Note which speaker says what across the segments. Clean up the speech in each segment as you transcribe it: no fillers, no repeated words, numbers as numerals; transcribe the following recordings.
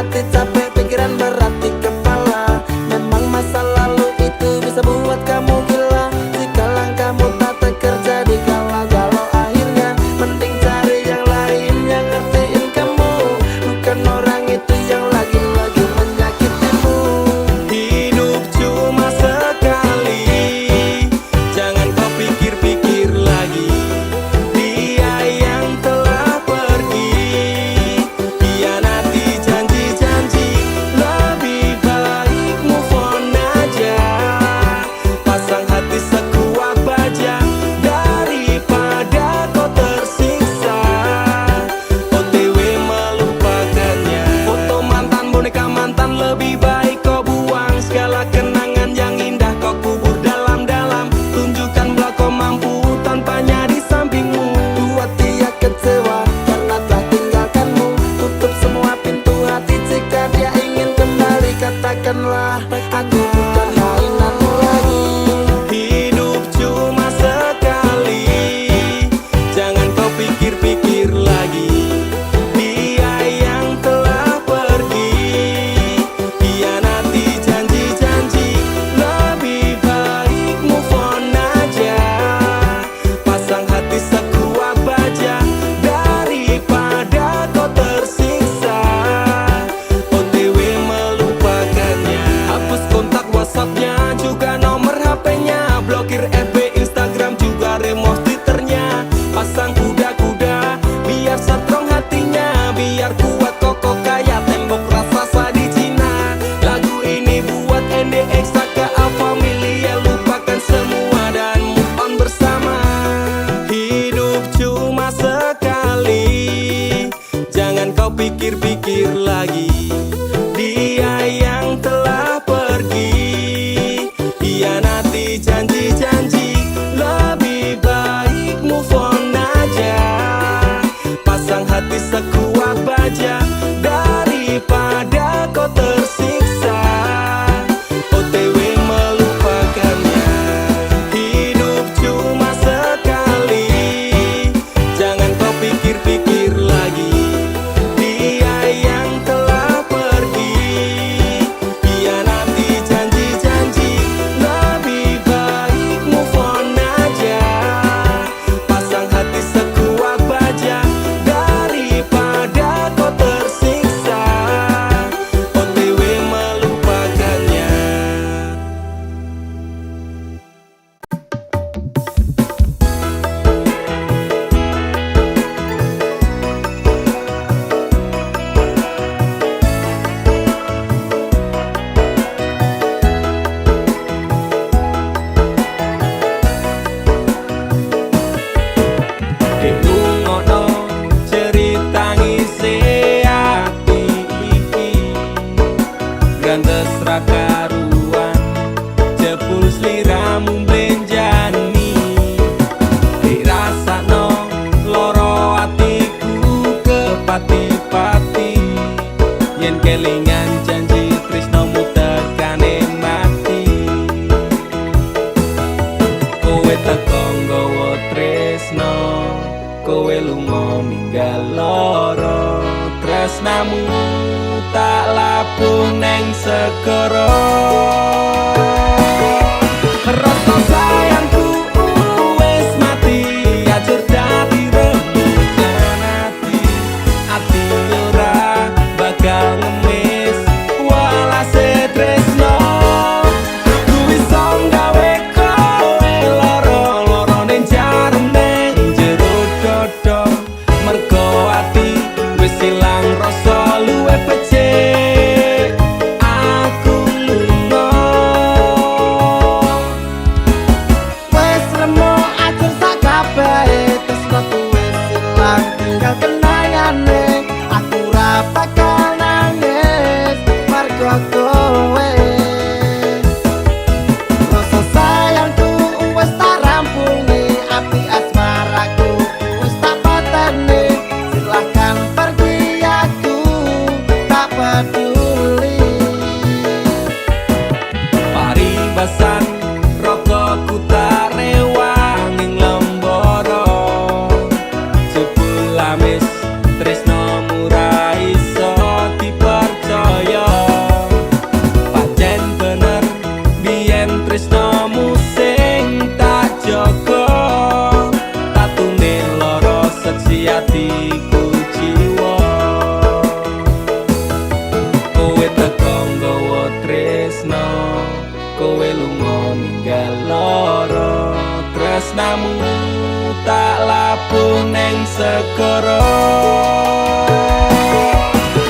Speaker 1: hati capek, pikiran berat di kepala. Memang masa lalu itu bisa buat kamu gila. Jika langkahmu tak terjadi galau-galau, akhirnya mending cari yang lain yang ngertiin kamu, bukan orang itu yang lagi-lagi menyakitimu.
Speaker 2: Hidup cuma sekali, jangan kau pikir-pikir lagi. Dia yang telah pergi, hianati janji-janji. Lebih baik move on aja, pasang hati sekuat baja daripada kau tersiksa. OTW melupakannya. Foto mantan, boneka mantan, lebih baik kau buang. Segala kenangan yang indah kau kubur dalam-dalam. Tunjukkan bahwa kau mampu tanpanya di sampingmu.
Speaker 1: Buat dia kecewa karena telah tinggalkanmu. Tutup semua pintu hati jika dia ingin kembali. Katakanlah aku bukan mainanmu lagi.
Speaker 2: Hidup cuma sekali, jangan kau pikir-pikir lagi. Dia yang telah pergi, hianati janji-janji. Lebih baik move on aja, pasang hati sekuat baja daripada kau tersiksa. OTW melupakannya. Hapus kontak WhatsAppnya, juga nomor HP-nya. Blokir FB, Instagram, juga remove Twitternya. Pasang kuda-kuda biar strong hatinya, biar kuat kokoh kayak tembok raksasa di Cina. Lagu ini buat NDX, KA Familia. Lupakan semua dan move on bersama. Hidup cuma sekali, jangan kau pikir-pikir lagi. Dia yang telah pergi, hianati janji-janji. Lebih baik move on aja, pasang hati sekuat baja daripada kau tersiksa. OTW melupakannya. Hidup cuma sekali, jangan kau pikir-pikir lagi. Dia yang telah pergi, hianati janji-janji. Lebih baik move on aja, pasang hati sekuat baja daripada kau tersiksa. OTW melupakannya. Dirungokno cerita ngisi ati iki, grantes ra karuan, jebul sliramu blenjani. Dirasakno loro atiku kepati-pati, yen kelingan janji tresnomu tekane mati. Kowe teko nggawa tresno, kowe lunga ninggal loro. Tresnamu tak labuh neng segara. Rasa sayangku wis mati, ajur dadi rembugan ati. Ati ora bakal ngemis walase tresno. Aku iso gawe kowe loro-loro ning jarum ning jero dodo. Mergo ati wis ilang rasa luwe becik. Aku lunga
Speaker 1: Wes remo ajur sak kabehe, tresnoku wis ilang, tinggal kenangane. Aku ra bakal nangis mergo kowe. Rasa sayangku wis tak rampungi, api asmaraku wis tak pateni. Silahkan pergi, aku tak peduli.
Speaker 2: paribasan rokokku tak rewang ing lembara. Jebul amis tresnomu ra iso dipercaya. segara.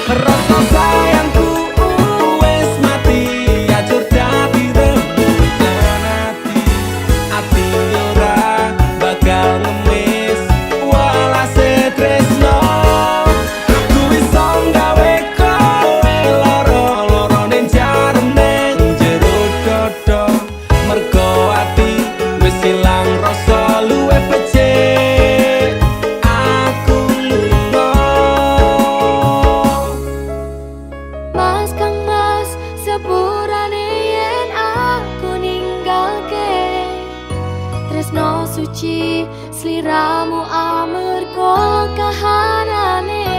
Speaker 2: Rasa sayangku wis mati, ajur dadi rembugan ati. Ati ora bakal ngemis walase tresno. Aku iso gawe kowe loro-loro ning jarem ning jero dodo. Mergo ati wis ilang rasa luwe becik. Aku lunga.
Speaker 3: Mas Kang Mas, sepurane yen aku ninggalke tresno suci sliramu amarga kahanane.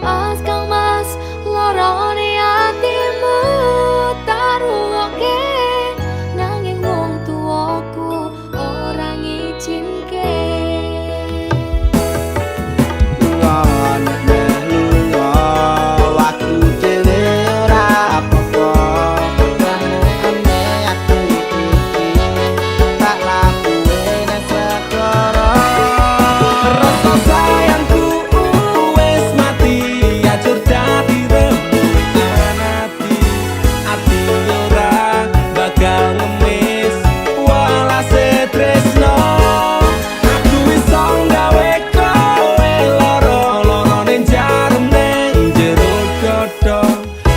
Speaker 3: Mas Kang Mas, lorone atimu tarungoke nanging wong tuaku ora ngizinke.
Speaker 2: Rasa sayangku wis mati, ajur dadi rembugan ati. Ati ora bakal ngemis walase tresno. Aku iso gawe kowe loro-loro ning jarem ning jero dodo.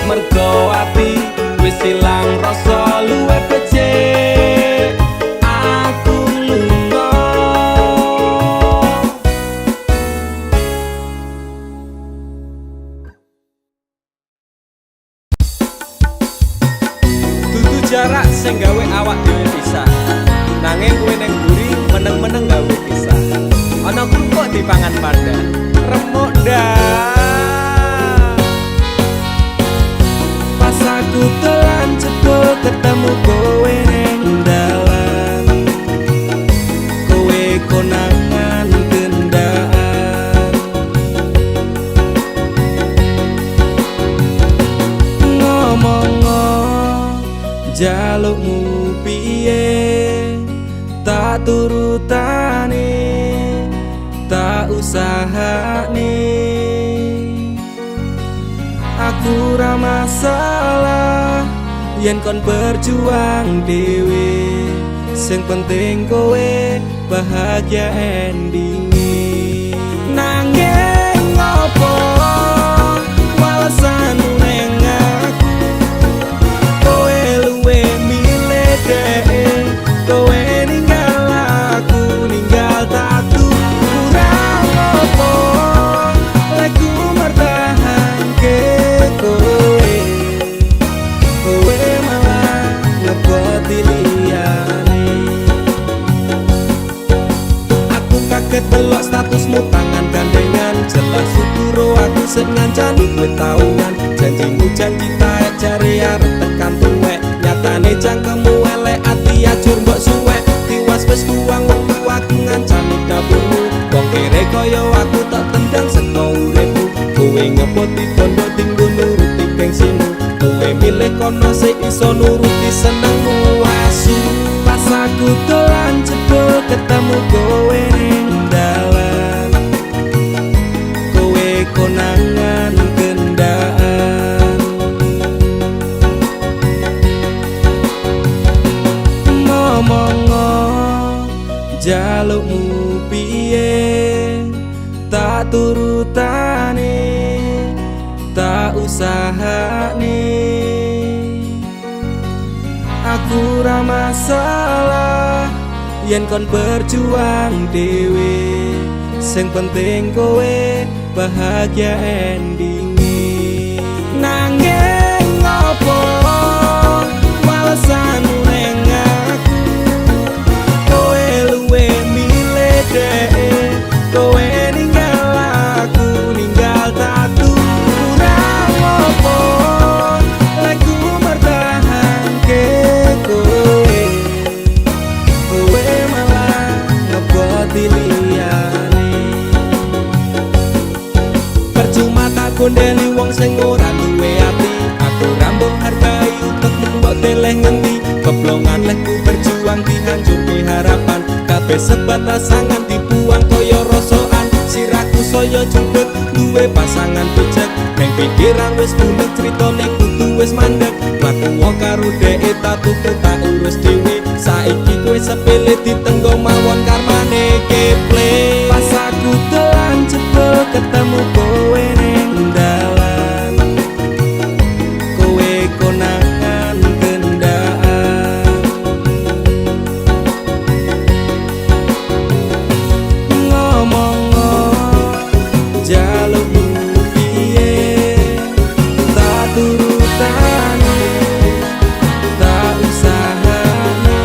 Speaker 2: Mergo ati wis ilang rasa luwe becik. Aku lunga. Dudu jarak sing gawe awak dhewe pisah, nanging kowe ning mburi meneng-meneng gawe pisah. Ana krupuk dipangan panda, remuk ndak. Pas aku telan cebul ketemu kowe ning dalan, kowe konangan gendaan. Ngomong jalukmu piye, tak turutane, tak usahane. Aku ra masalah yen kon berjuang dhewe, sing penting kowe bahagia endinge. Nanging ngopo walesanmu ning aku, kowe luwe milih dhewe. Kowe ninggal aku, ninggal tatu. Kurang opo lek ku mertahanke kowe, kowe malah ngeboti liyane. Aku kaget delok statusmu tangan gandengan, jelas syukuro aku sing ngancani kowe tahunan. Janjimu janji taek jare arep tekan tuwek, nyatane cangkemmu elek ati ajur mbok suwek. Tiwas wis kuwang wektu aku ngancani dapurmu, wong kere kaya aku tak tendang saka uripmu. Kowe ngepoti bondo tinggo nuruti gengsimu, kowe milih kono sing iso nuruti senengmu asu. Pas aku dolan jebul ketemu kowe ning dalan, kowe konangan gendaan. Ngomong jalukmu piye, tak turutane, tak usahane. Aku ra masalah yen kon berjuang dhewe, sing penting kowe bahagia endinge. Nanging ngopo walesanmu ning aku, kowe luwe milih dhewe. Kowe ninggal aku, ninggal tatu. Kurang opo lek ku mertahanke kowe, kowe malah ngeboti liyane. Percuma tak gondeli wong sing ora duwe ati. Aku ra mbok hargai utekmu mbok teleh ngendi. Keblongan lekku berjuang dihancurke harapan. Wis sebatas sangan dibuang koyo rosoan. Siraku saya jemput duwe pasangan becek. Neng pikiran wis bulet critane kudu wis mandek. Laku wong karo dhek tak tuku tak urus dhewe. Saiki kowe sepele ditenggo mawon karmane keple. Pas aku telan cepel ketemu kowe ning dalan. Kowe konangan gendaan. Ngomong jaluk piye tak turutane tak usahane.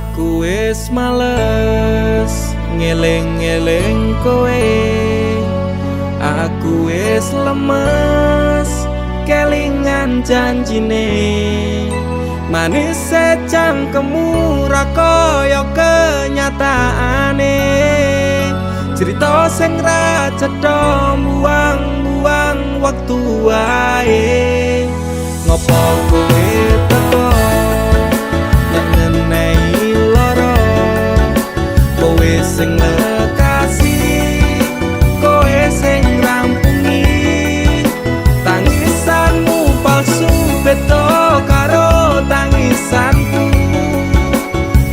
Speaker 2: Aku wis males ngeling-eling kowe. Aku wis lemes kelingan janjine. Manis secangkemmu ra kaya kenyataane. Cerita sing ra cetha buang-buang waktu wae. Ngopo kowe teko nek ngenehi lara. Kowe sing lekasih, kowe sing rampungi. Tangisanmu palsu beda karo tangisanku.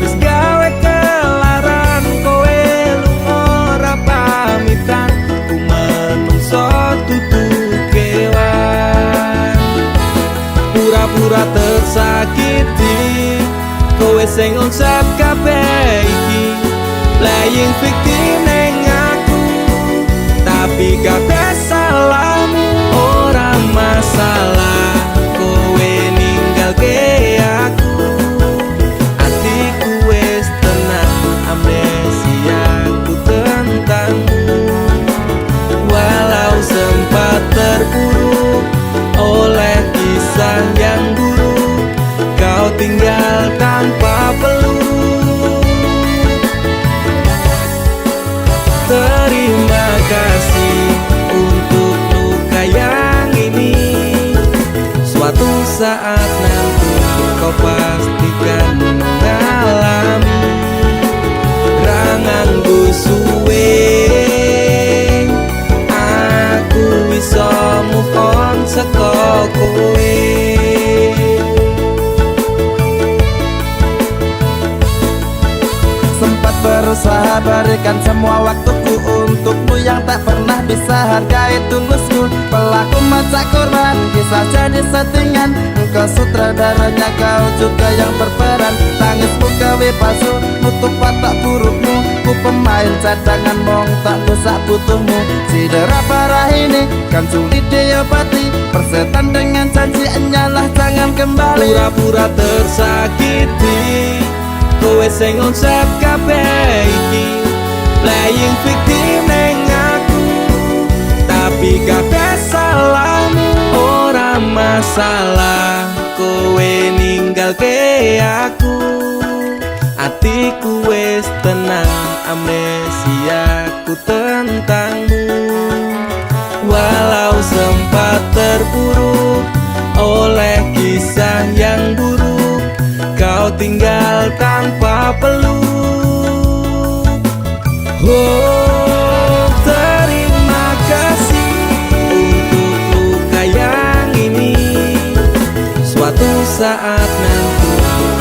Speaker 2: Wis gawe kelaran kowe lunga ora pamitan. Ku menungso dudu kewan. Pura-pura tersakiti, kowe sing onsep kabeh iki. Playing victim neng aku, tapi kabeh salahmu. Ora masalah kowe ninggalke aku. Atiku wis tenang, amnesiaku tentangmu. Walau sempat terpuruk oleh kisah yang buruk, kau tinggal tanpa peluk. Terima kasih untuk luka yang ini. Suatu saat nanti kau pastikan mengalami. Rangangku suwe, aku bisa move on saka kowe.
Speaker 1: Sempat berusaha berikan semua waktuku untukmu yang tak pernah bisa hargai tulusku. Pelaku macak korban, kisah jadi settingan. Engkau sutradaranya, kau juga yang berperan. Tangismu gawe palsu, nutup watak burukmu. Ku pemain cadangan, mong tak dosa butuhmu. Sidera parah ini kan sulit diobati. Persetan dengan janji hanyalah jangan kembali.
Speaker 2: Pura-pura tersakiti, kowe sing onsep kabeh iki. Playing victim neng aku, tapi kabeh salahmu. Ora masalah kowe ninggalke aku. Atiku wis tenang, amnesiaku tentangmu. Walau sempat terpuruk oleh kisah yang buruk, kau tinggal tanpa peluk. Oh, terima kasih untuk luka yang ini. Suatu saat nanti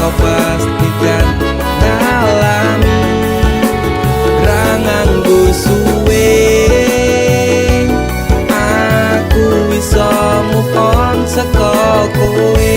Speaker 2: kau pastikan mengalami. Rangangku suwe, aku bisa move on saka kowe.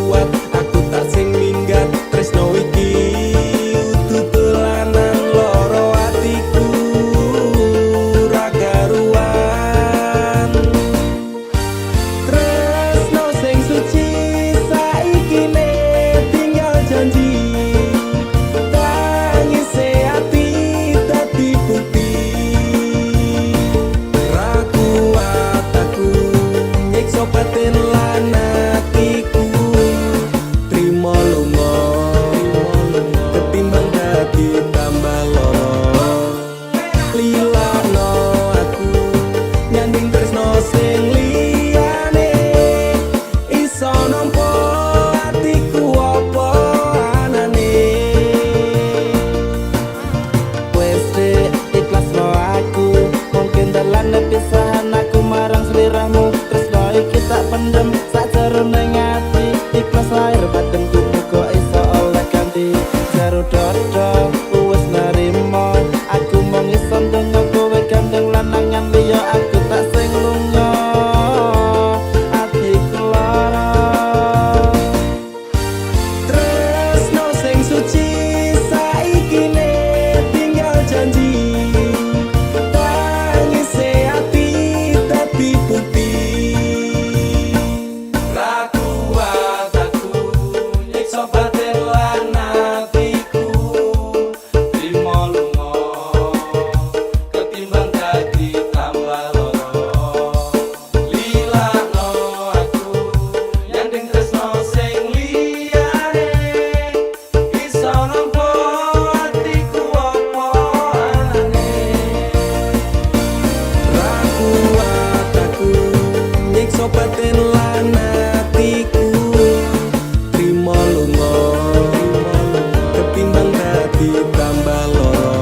Speaker 2: kuat, aku tak sing minggat. Tresno iki utuh dolanan loro atiku ra karuan. Tresno sing suci saiki ne tinggal janji. Tangise ati dadi bukti. Ra kuat aku nyiksa batin lan atiku. Trimo lunga ketimbang dadi tambah loro. Lilakno aku nyanding tresno sing liyane. Iso nampa atiku apa anane.
Speaker 1: Wes dek ikhlasno aku, mungkin dalan pisahan aku marang sliramu. Tresno iki tak pendem sakjerone ati, ikhlas lahir batin muga iso oleh ganti. Jero dodo wis narimo, aku mung iso ndonga kowe gandeng lanangan liya, aku tak sing lunga atiku lara.
Speaker 2: Tresno sing suci saiki ne tinggal janji. Tangise ati dadi bukti. Ra kuat aku nyiksa batin lan atiku. Trimo lunga ketimbang dadi tambah loro. Lilakno aku nyanding tresno sing liyane. Iso nampa atiku apa anane. Ra kuat aku nyiksa batin lan atiku. Trimo lunga ketimbang dadi tambah loro.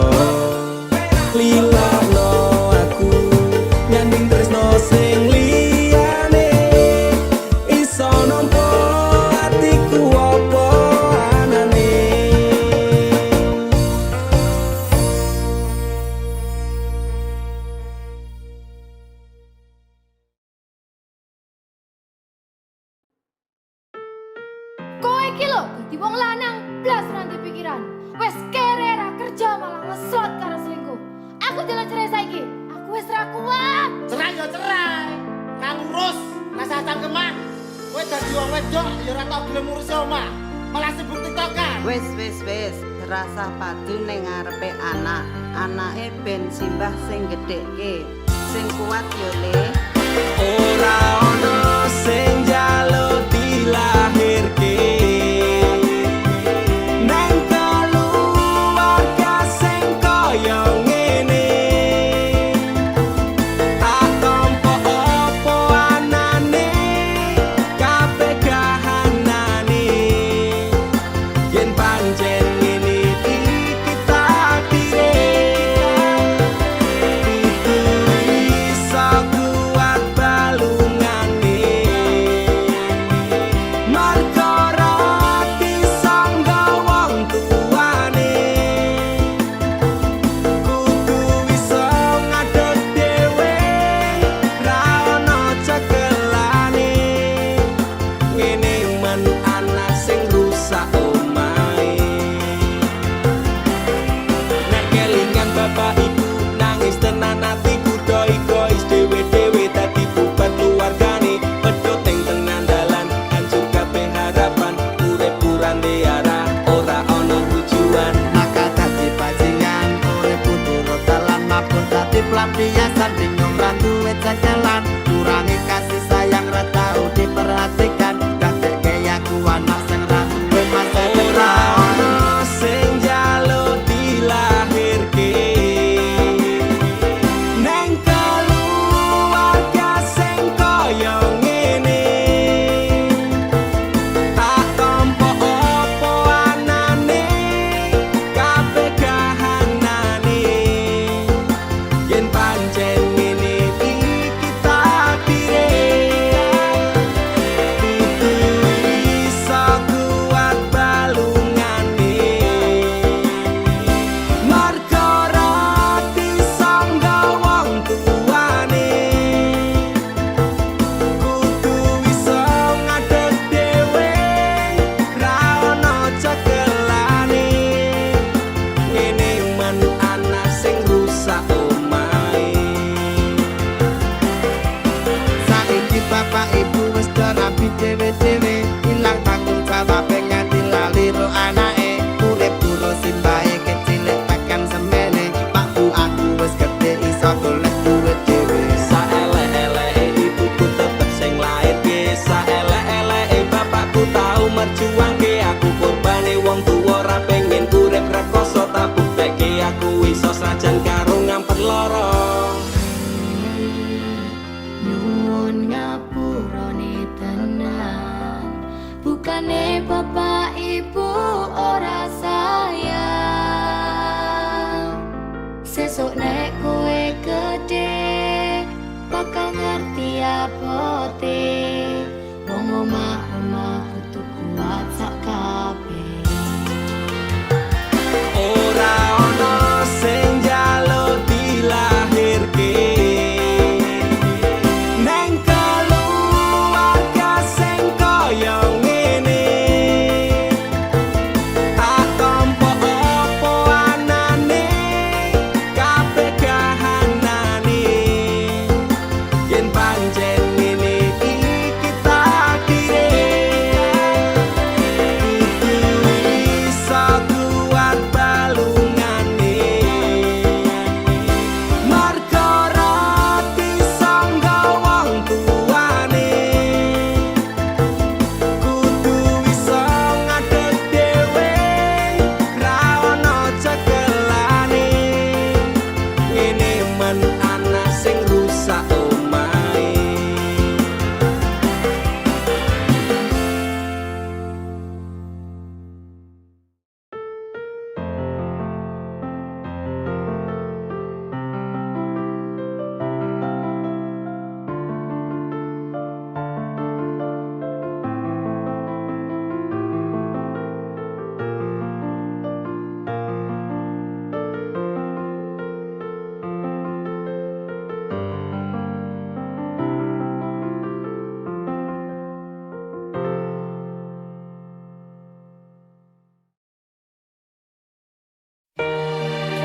Speaker 2: Lilakno aku nyanding tresno sing liyane. Iso nampa atiku apa anane.
Speaker 3: Kowe iki lho dadi wong lanang blas ranti pikiran. Wes kere ra kerja malah ngeslot karo selingkuh. Aku jalan cerai saiki. Aku wes ra kuat.
Speaker 4: Cerai ya cerai. Kang urus, rasa cangkeman. Kowe dadi wong wedok ya ora tau gelem ngurusi omah. Malah sibuk tiktokan.
Speaker 5: Wis, rasa padu ning ngarepe anak. Anake ben simbah sing gedhekke. Sing kuat yo le.
Speaker 2: Ora ono sing njaluk dilahirke. Nang keluarga sing kaya ngene. Tak tampa apa anane, kabeh kahanane. Yen pancen ngene iki takdire. Itu iso kuat balungane.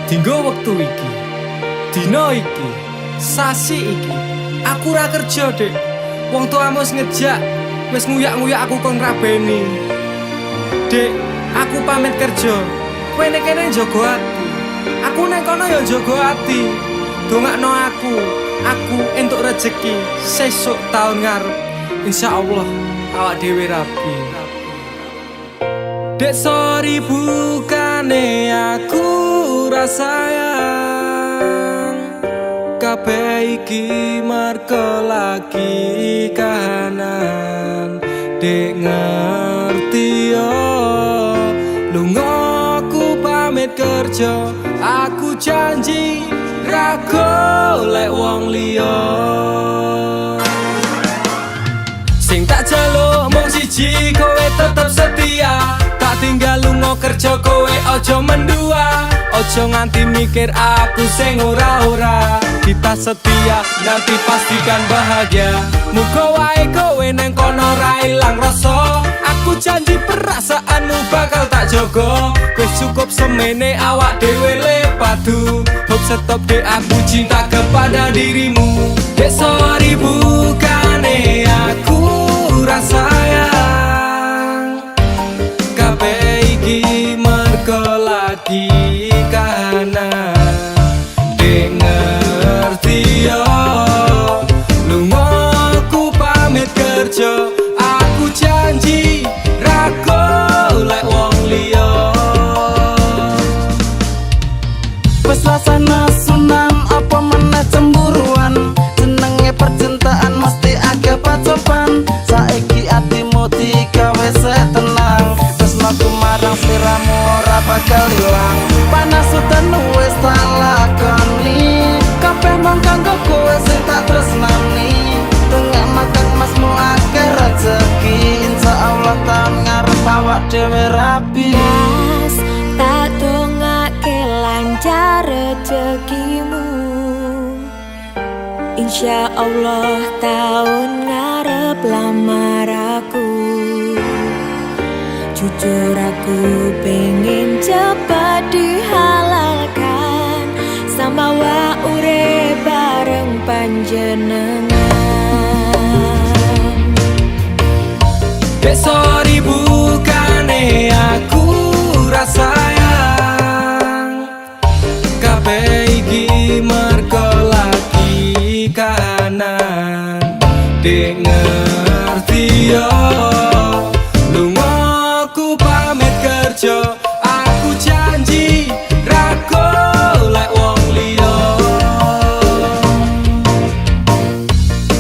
Speaker 2: Dinggo wektu iki, dina iki, sasi iki, aku ora kerja, Dek. Wong tuamu wis ngejak, wis nguyak-nguyak aku kon ngrabeni. Dek, aku pamit kerja. Kowe nek kene njaga ati. Aku nek kono ya njaga ati. Dongakno aku entuk rezeki sesuk taun ngarep. Insyaallah awak dhewe rapi. Dek sorry bukane aku rasayang. Kabeh iki marko lagi kahanan. Dek ngerti yo lunga aku pamit kerja. Aku janji ra golek wong liya. Sing tak jaluk mung siji, kowe tetep setia. Tak tinggal lunga kerja, kowe ojo mendua. Ojo nganti mikir aku sing ora-ora. Kita setia, nanti pastikan bahagia. Muga wae kowe neng kono ra ilang rasa. Aku janji perasaanmu bakal tak jogo. Wis cukup semene awak dhewe le padu. Hop stop dek, aku cinta kepada dirimu. Dek sorry bukane aku rasayang. Kabeh iki mergo lagi kahanan. Dek ngerti yo lunga aku pamit kerja. Aku janji ra golek wong liya.
Speaker 1: Wes rasane sunan apa meneh cemburuan. Jenenge percintaan mesti agak pacoban. Saiki atimu digawe tenang. Tresnaku marang sliramu ora bakal ilang. Panas udan wis tak lakoni. Kabeh mung kanggo kowe sing tak tresnani. Tengah makan masmu akeh rezeki. Insyaallah taun ngarep awak dhewe rapi.
Speaker 6: Mas, tak dongake lancar rezekimu. Insya Allah tahun ngarep lamar aku. Jujur aku pengen cepat dihalalkan. Sama wa urip bareng panjenengan.
Speaker 2: Dek sorry bukane aku rasayang. Kabeh iki mergo lagi kahanan. Dek ngerti yo lunga aku pamit kerja. Aku janji ra golek wong liya.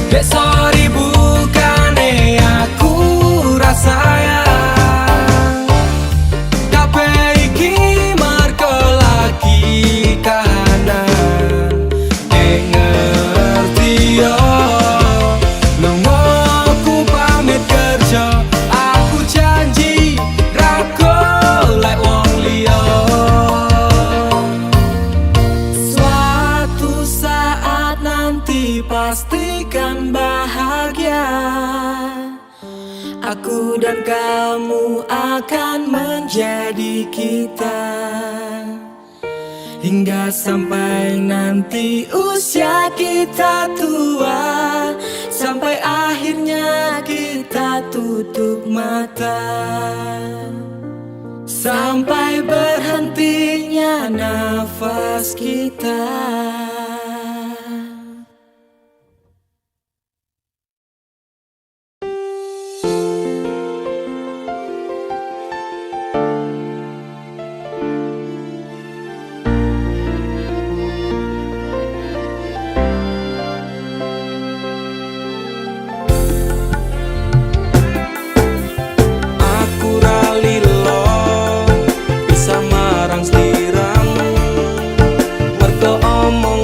Speaker 2: Dek sorry bukane aku rasayang. Kabeh iki mergo lagi kahanan. Dek ngerti yo lunga aku pamit kerja. Aku janji ra golek wong liya. Suatu saat nanti pastikan bahagia. Aku dan kamu akan menjadi kita. Hingga sampai nanti usia kita tua. Sampai akhirnya kita tutup mata. Sampai berhentinya nafas kita. Aku ra lilo bisa marang sliramu. Mergo omong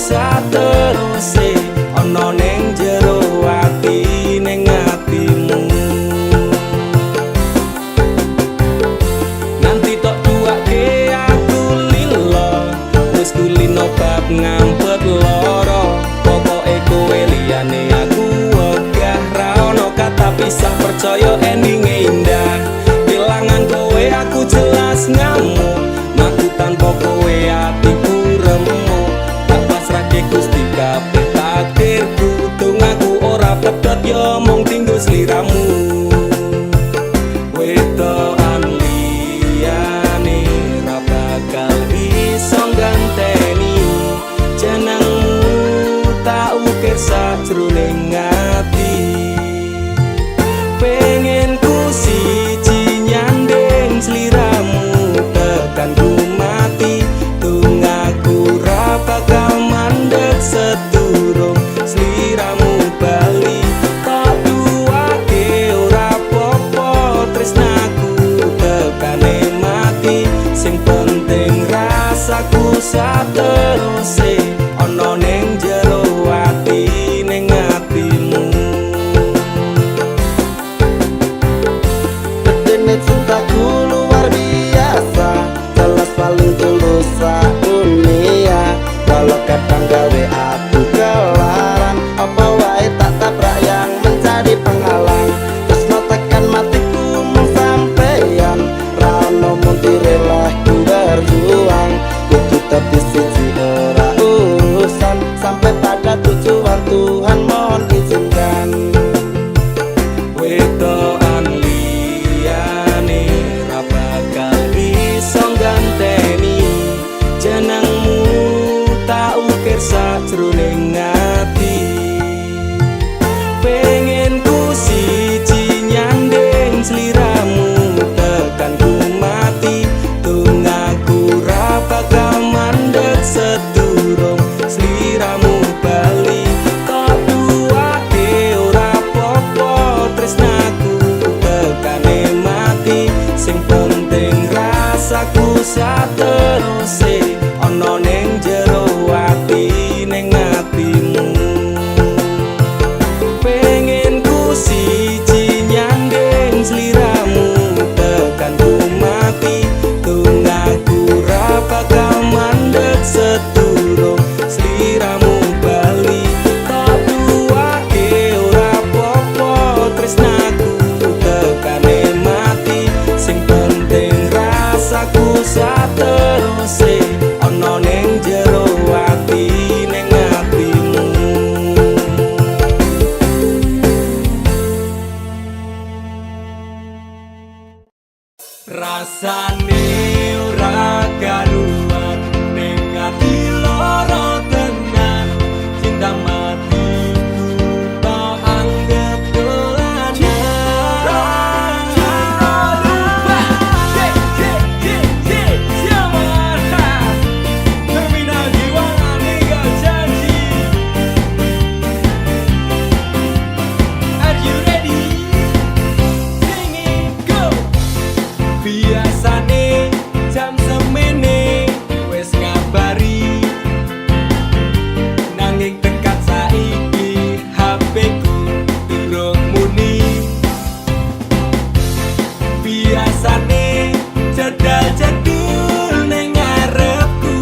Speaker 2: sateruse ana ning jero ati ning atimu. Nanti tok tuake aku lilo wis kulino bab ngampet loro. Pokoke kowe liyane aku wegah ra ono kata pisah, percaya endinge indah. Kelangan kowe aku jelas ngamuk, mati tanpa kowe atiku remuk. Tak pasrahke Gusti kabeh takdirku, tungaku ora pedhot yo mung tinggo sliramu. Wetokan liyane ra bakal iso ganteni jenengmu, tak ukir sajroning ati. Pengen ku siji nyanding sliramu tekan ku mati, tungaku ra bakal mandeg sedurung sliramu bali. Tak duake ora popo tresnaku tekane mati, sing penting rasaku sateruse ana ning jero ati ning atimu.
Speaker 1: Bedene cintaku luar biasa, jelas paling tulus dunia. Walau kadang gawe aku kelaran, apa wae tak tabrak yang menjadi penghalang. Tresno tekan matiku mung sampeyan, ra ono muntire lah ku berjuang. Kudu tepi siji ora urusan, sampai pada tujuan Tuhan mohon izinkan.
Speaker 2: Wetokan liyane ra bakal iso ganteni jenengmu, tak ukir sajroning ati. Pengen ku siji nyanding sliramu tekan ku mati, tungaku ra bakal mandeg sedurung sliramu bali. Tak duake ora popo tresnaku tekane mati, sing penting rasaku sateruse ana ning jero ati ning atimu. Pengen ku siji nyanding sliramu tekan ku mati, tungaku ra bakal mandeg sedurung sliramu bali. Tak duake ora popo tresnaku tekane mati, sing penting rasaku sateruse ana ning jero ati ning atimu. Rasane ora karuan ning ati loro tenan, cinta matiku tak anggap dolanan. Terminal jiwa ninggal janji. Are you ready? Sing it, go! Biasane jam semene wis ngabari, nanging tekan saiki HP ku durung muni. Biasane jedal-jedul ning ngarepku,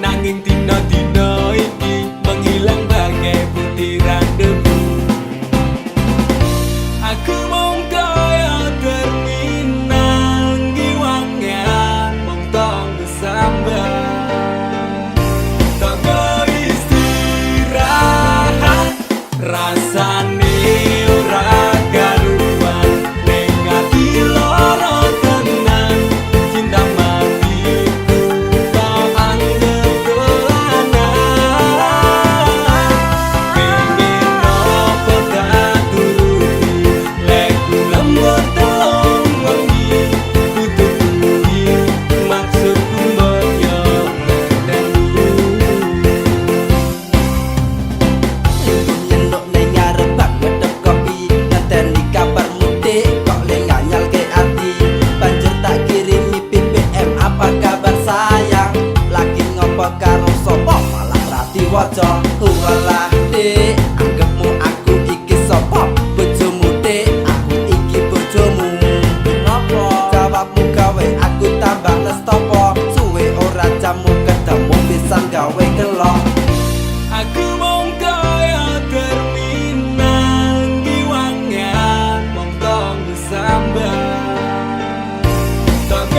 Speaker 2: nanging dina-dina iki menghilang bagai butiran debu. Aku mung kaya terminal ngiwangan mung tonggo sambat, tonggo istirahat. Rasane ora karuan ning ati loro tenan, cinta matiku tak anggap dolanan.
Speaker 1: diwaca. Walah dek, anggapmu aku iki sapa? Bojomu dek, aku iki bojomu. Ngopo? Jawabmu gawe aku tambah nestopo. Suwe ora jamu ketemu pisan gawe kelok.
Speaker 2: Aku mong kaya terminal ngiwangan mong tong sambat. Tak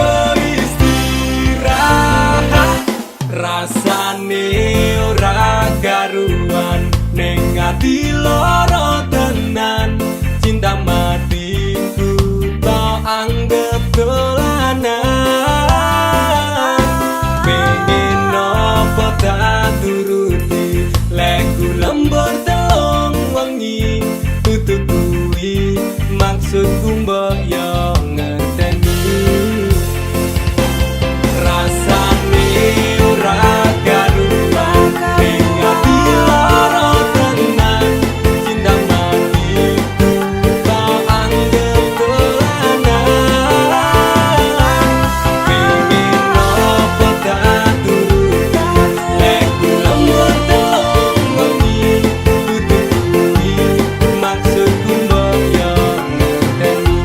Speaker 2: istirahat rasane ora karuan ning ati loro tenan. Cinta matiku tak anggap dolanan. Pengen nopo tak turuti leku lembur telung wengi. Tutu kuwi maksudku mbok yo ngerteni. Rasane ora karuan ning ati lara tenan. Cinta matiku tak anggap dolanan. Pengen nopo tak turuti leku lembur telung wengi. Tutu kuwi maksudku mbok yo ngerteni.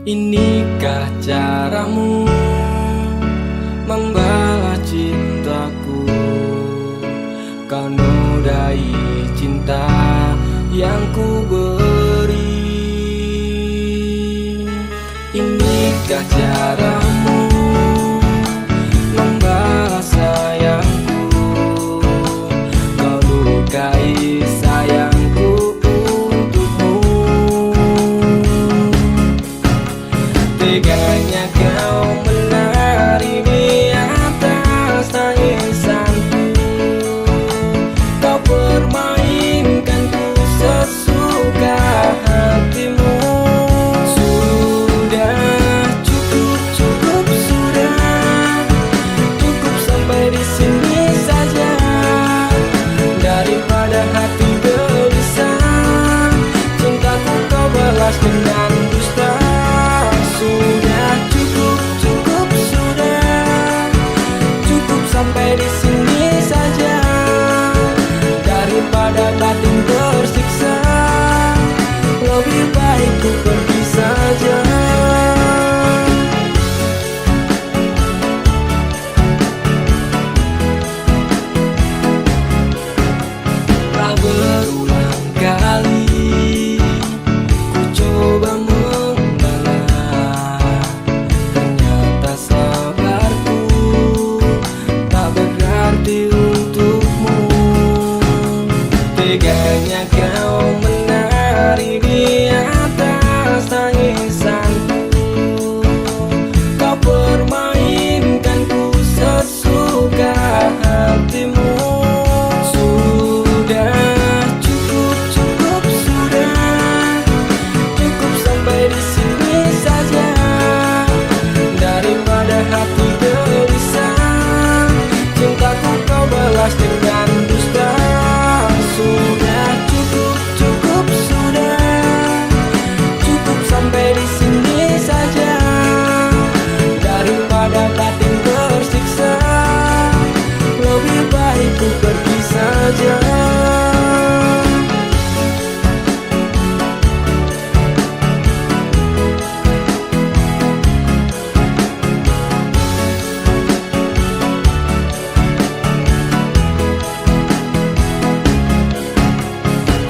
Speaker 2: Inikah caramu membalas cintaku? Kau nodai cinta yang ku beri. Inikah caramu membalas sayangku? Kau lukai sayangku untukmu. Teganya kau menari di atas tangisanku. Kau permainkanku sesuka hatimu. Sudah cukup, cukup sudah. Cukup sampai di sini saja. Daripada hati gelisah, cintaku kau balas dengan dusta. Sudah cukup, cukup sudah. Cukup sampai di sini saja. Daripada batin tersiksa, lebih baik ku pergi saja. Telah berulang kali ku coba mengalah. Ternyata sabarku tak berarti untukmu. Teganya kau menari di atas tangisanku. Kau permainkanku sesuka hatimu. Sudah cukup, cukup sudah. Cukup sampai di sini saja. Daripada hati gelisah, cintaku kau balas dengan dusta. Sudah cukup, cukup sudah. Cukup sampai di sini saja. Daripada batin tersiksa, lebih baik ku pergi saja.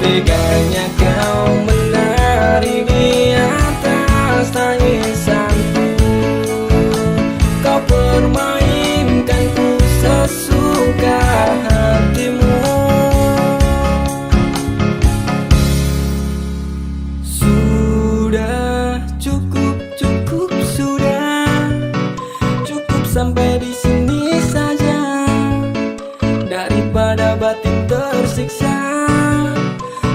Speaker 2: Teganya kau menari di atas tangisanku. Kau permainkanku sesuka hatimu. Sudah cukup, cukup sudah. sampai di sini saja daripada batin tersiksa.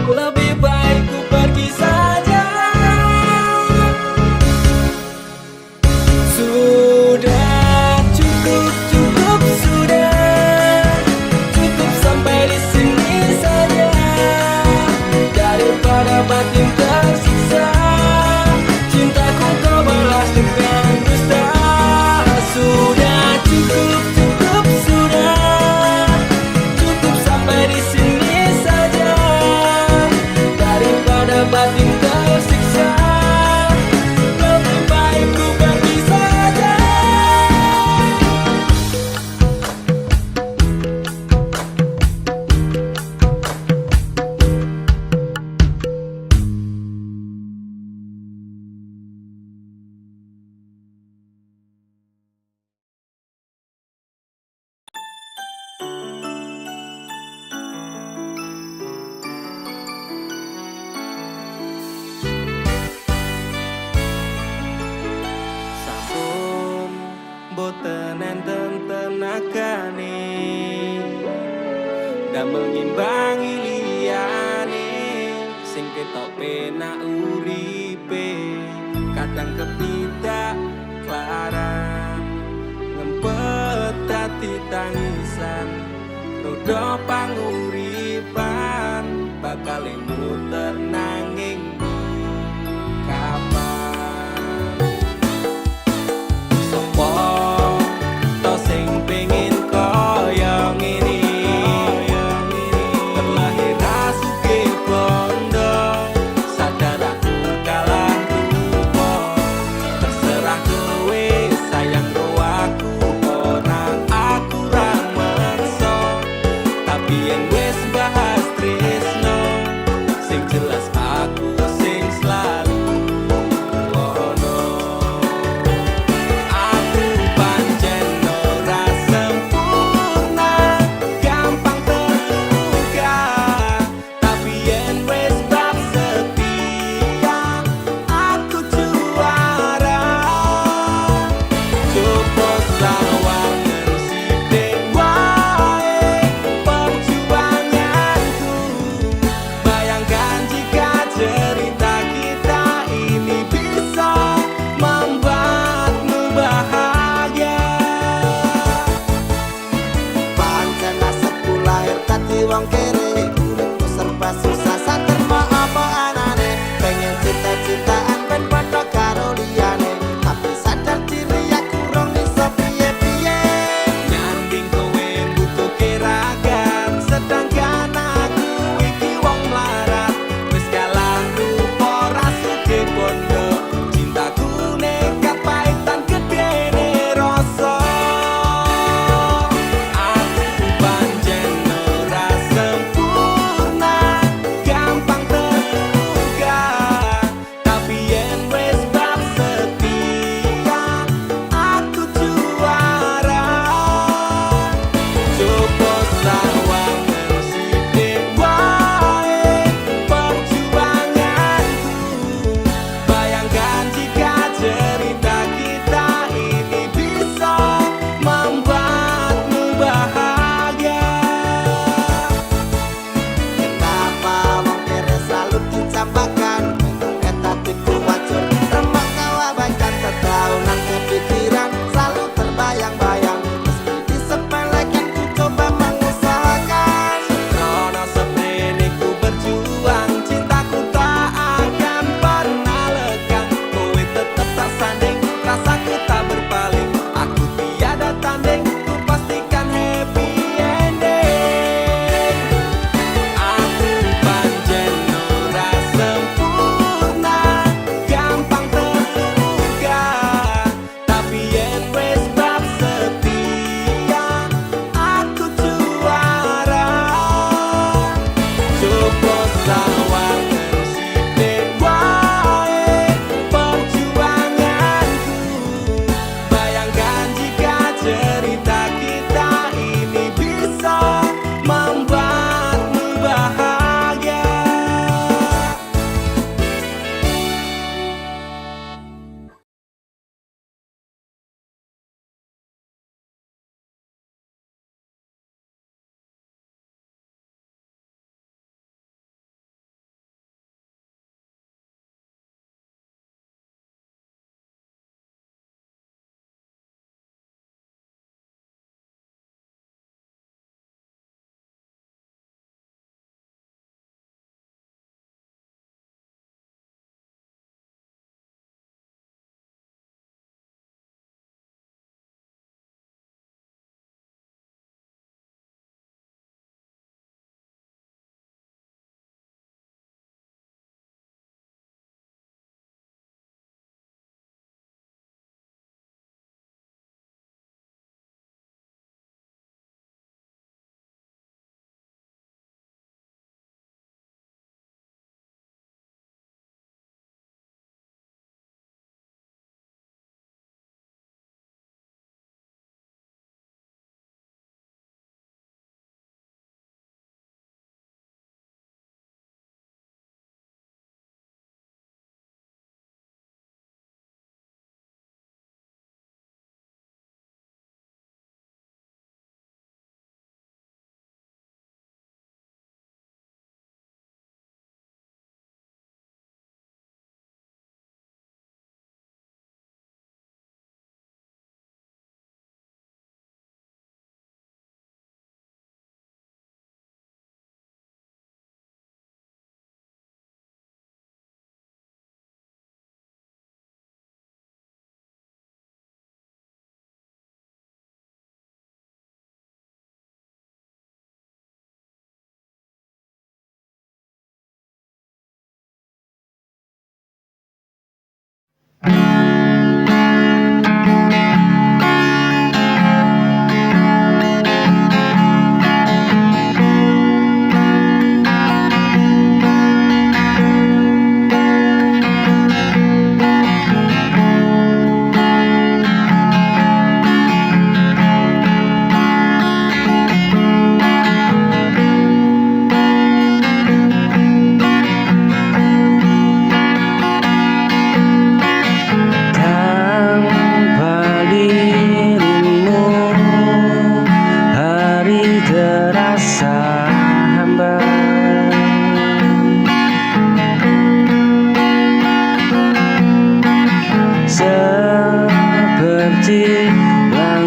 Speaker 2: Lebih baik ku pergi saja. Sudah cukup, cukup sudah. Cukup sampai di sini saja daripada batin tersiksa. Cintaku kau balas dengan dusta. Sudah cukup, cukup sudah. Cukup sampai di sini saja daripada batin tersiksa. Lebih baik ku pergi saja. Sampun boten enten tenagane dan mengimbangi liyane sing ketok penak uripe. Kadang kepidak klaran ngempet dadi tangisan. Rodo panguripan bakal muter nanging kapan. Sopo to sing pengin kaya ngene, terlahir sugih bondo, sadar aku kalah rupa. Terserah kowe sayang ro aku ora, aku ra meksa. Tapi yen wis bahas tresno, sing jelas aku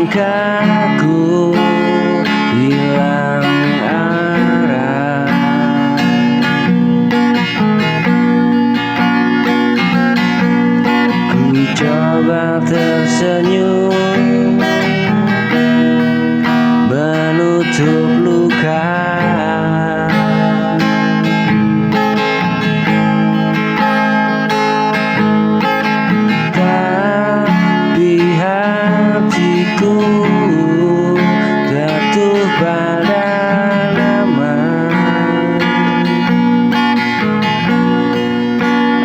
Speaker 2: langkahku hilang arah. Ku coba tersenyum menutup luka. Tapi hatiku jatuh pada nama.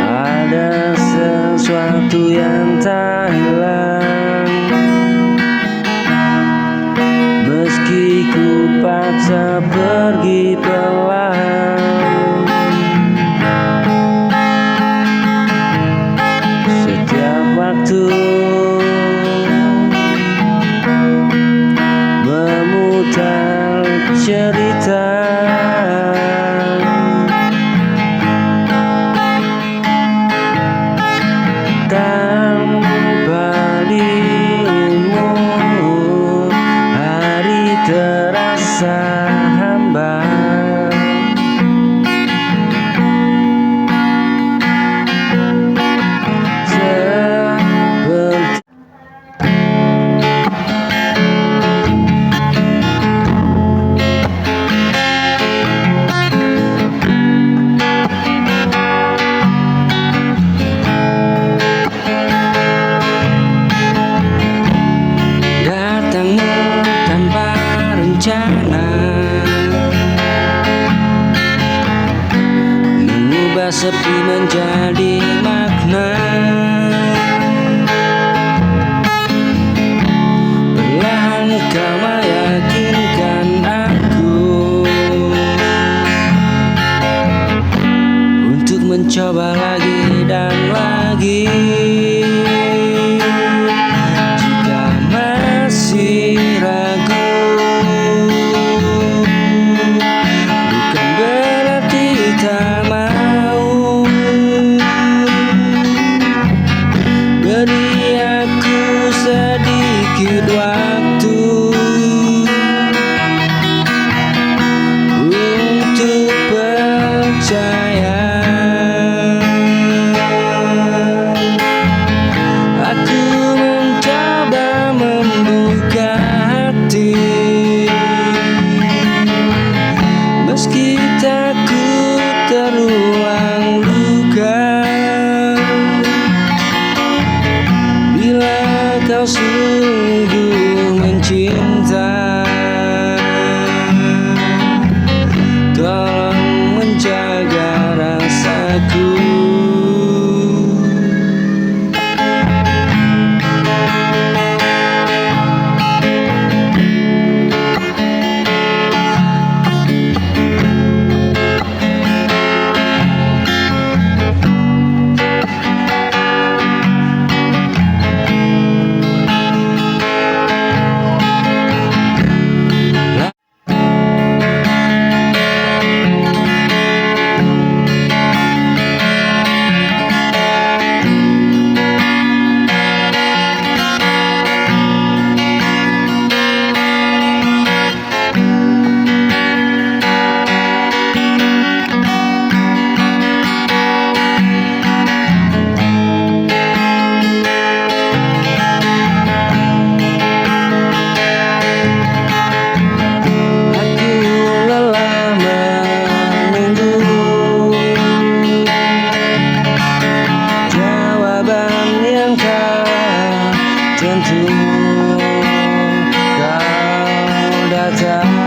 Speaker 2: Ada sesuatu yang tak hilang, meski ku paksa pergi pelan. Setiap waktu memutar cerita, tanpa dirimu hari terasa hambar. Seperti datangmu tanpa rencana, mengubah sepi menjadi makna. Perlahan kau meyakinkan aku untuk mencoba lagi dan lagi. Jika masih ragu, bukan berarti tak mau. Beri aku sedikit waktu untuk percaya. Aku mencoba membuka hati, meski takut terulang luka. Bila kau sungguh mencinta, tolong menjaga rasaku. Tentu kau datang.